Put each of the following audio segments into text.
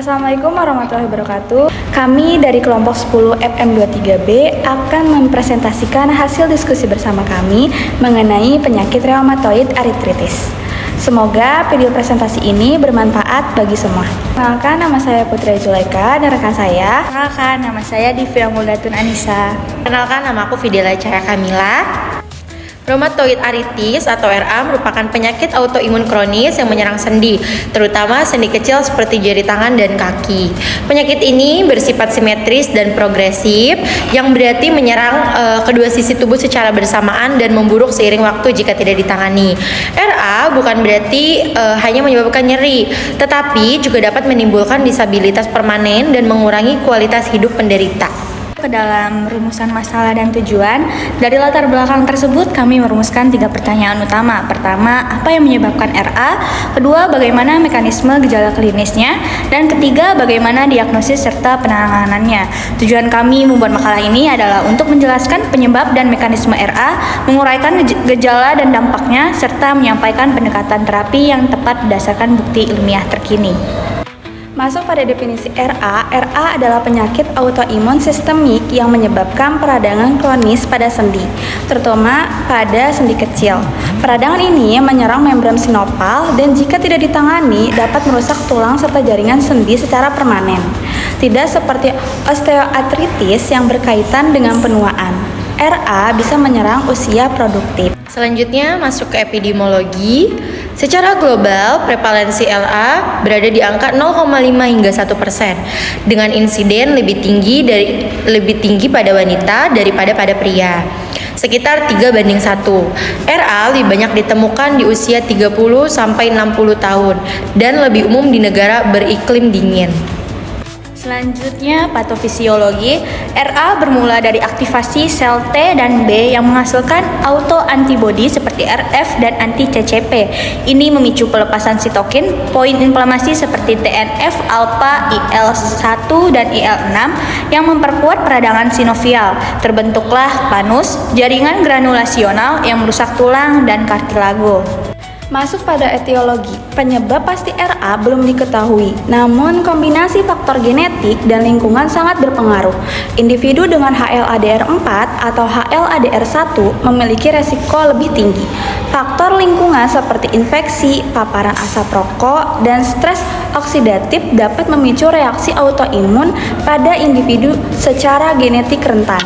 Assalamualaikum warahmatullahi wabarakatuh. Kami dari kelompok 10 FM23B akan mempresentasikan hasil diskusi bersama kami mengenai penyakit reumatoid arthritis. Semoga video presentasi ini bermanfaat bagi semua. Perkenalkan, nama saya Putri Zulaika dan rekan saya. Perkenalkan, nama saya Divya Muldatun Anissa. Perkenalkan, nama aku Fidela Cahaya Kamila. Reumatoid arthritis atau RA merupakan penyakit autoimun kronis yang menyerang sendi, terutama sendi kecil seperti jari tangan dan kaki. Penyakit ini bersifat simetris dan progresif, yang berarti menyerang kedua sisi tubuh secara bersamaan dan memburuk seiring waktu jika tidak ditangani. RA bukan berarti hanya menyebabkan nyeri, tetapi juga dapat menimbulkan disabilitas permanen dan mengurangi kualitas hidup penderita. Ke dalam rumusan masalah dan tujuan, dari latar belakang tersebut kami merumuskan 3 pertanyaan utama. Pertama, apa yang menyebabkan RA? Kedua, bagaimana mekanisme gejala klinisnya? Dan ketiga, bagaimana diagnosis serta penanganannya. Tujuan kami membuat makalah ini adalah untuk menjelaskan penyebab dan mekanisme RA, menguraikan gejala dan dampaknya, serta menyampaikan pendekatan terapi yang tepat berdasarkan bukti ilmiah terkini. Masuk pada definisi RA adalah penyakit autoimun sistemik yang menyebabkan peradangan kronis pada sendi, terutama pada sendi kecil. Peradangan ini menyerang membran sinopal dan jika tidak ditangani dapat merusak tulang serta jaringan sendi secara permanen. Tidak seperti osteoartritis yang berkaitan dengan penuaan. RA bisa menyerang usia produktif. Selanjutnya masuk ke epidemiologi. Secara global, prevalensi LA berada di angka 0,5 hingga 1%, dengan insiden lebih tinggi pada wanita daripada pada pria. Sekitar 3:1. RA lebih banyak ditemukan di usia 30 sampai 60 tahun dan lebih umum di negara beriklim dingin. Selanjutnya, patofisiologi. RA bermula dari aktivasi sel T dan B yang menghasilkan autoantibodi seperti RF dan anti-CCP. Ini memicu pelepasan sitokin, poin inflamasi seperti TNF alpha, IL-1 dan IL-6 yang memperkuat peradangan sinovial. Terbentuklah panus, jaringan granulasional yang merusak tulang dan kartilago. Masuk pada etiologi, penyebab pasti RA belum diketahui, namun kombinasi faktor genetik dan lingkungan sangat berpengaruh. Individu dengan HLA-DR4 atau HLA-DR1 memiliki resiko lebih tinggi. Faktor lingkungan seperti infeksi, paparan asap rokok, dan stres oksidatif dapat memicu reaksi autoimun pada individu secara genetik rentan.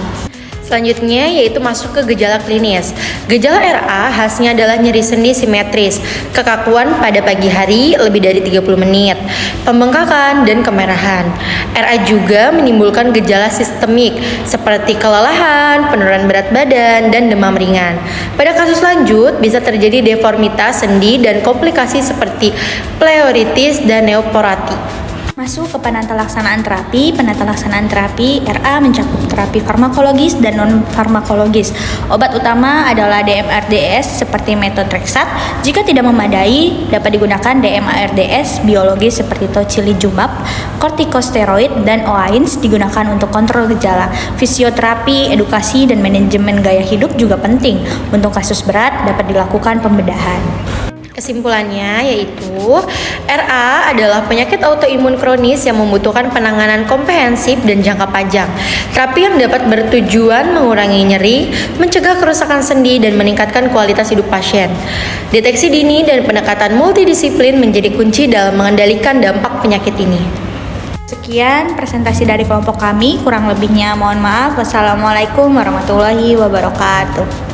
Selanjutnya yaitu masuk ke gejala klinis. Gejala RA khasnya adalah nyeri sendi simetris, kekakuan pada pagi hari lebih dari 30 menit, pembengkakan dan kemerahan. RA juga menimbulkan gejala sistemik seperti kelelahan, penurunan berat badan, dan demam ringan. Pada kasus lanjut bisa terjadi deformitas sendi dan komplikasi seperti pleuritis dan neoporati. Masuk ke penata laksanaan terapi. Penata laksanaan terapi RA mencakup terapi farmakologis dan non-farmakologis. Obat utama adalah DMARDS seperti metotrexat. Jika tidak memadai, dapat digunakan DMARDS biologis seperti tocilizumab, kortikosteroid, dan OAINS digunakan untuk kontrol gejala. Fisioterapi, edukasi, dan manajemen gaya hidup juga penting. Untuk kasus berat dapat dilakukan pembedahan. Kesimpulannya yaitu RA adalah penyakit autoimun kronis yang membutuhkan penanganan komprehensif dan jangka panjang. Terapi yang dapat bertujuan mengurangi nyeri, mencegah kerusakan sendi, dan meningkatkan kualitas hidup pasien. Deteksi dini dan pendekatan multidisiplin menjadi kunci dalam mengendalikan dampak penyakit ini. Sekian presentasi dari kelompok kami, kurang lebihnya mohon maaf. Wassalamualaikum warahmatullahi wabarakatuh.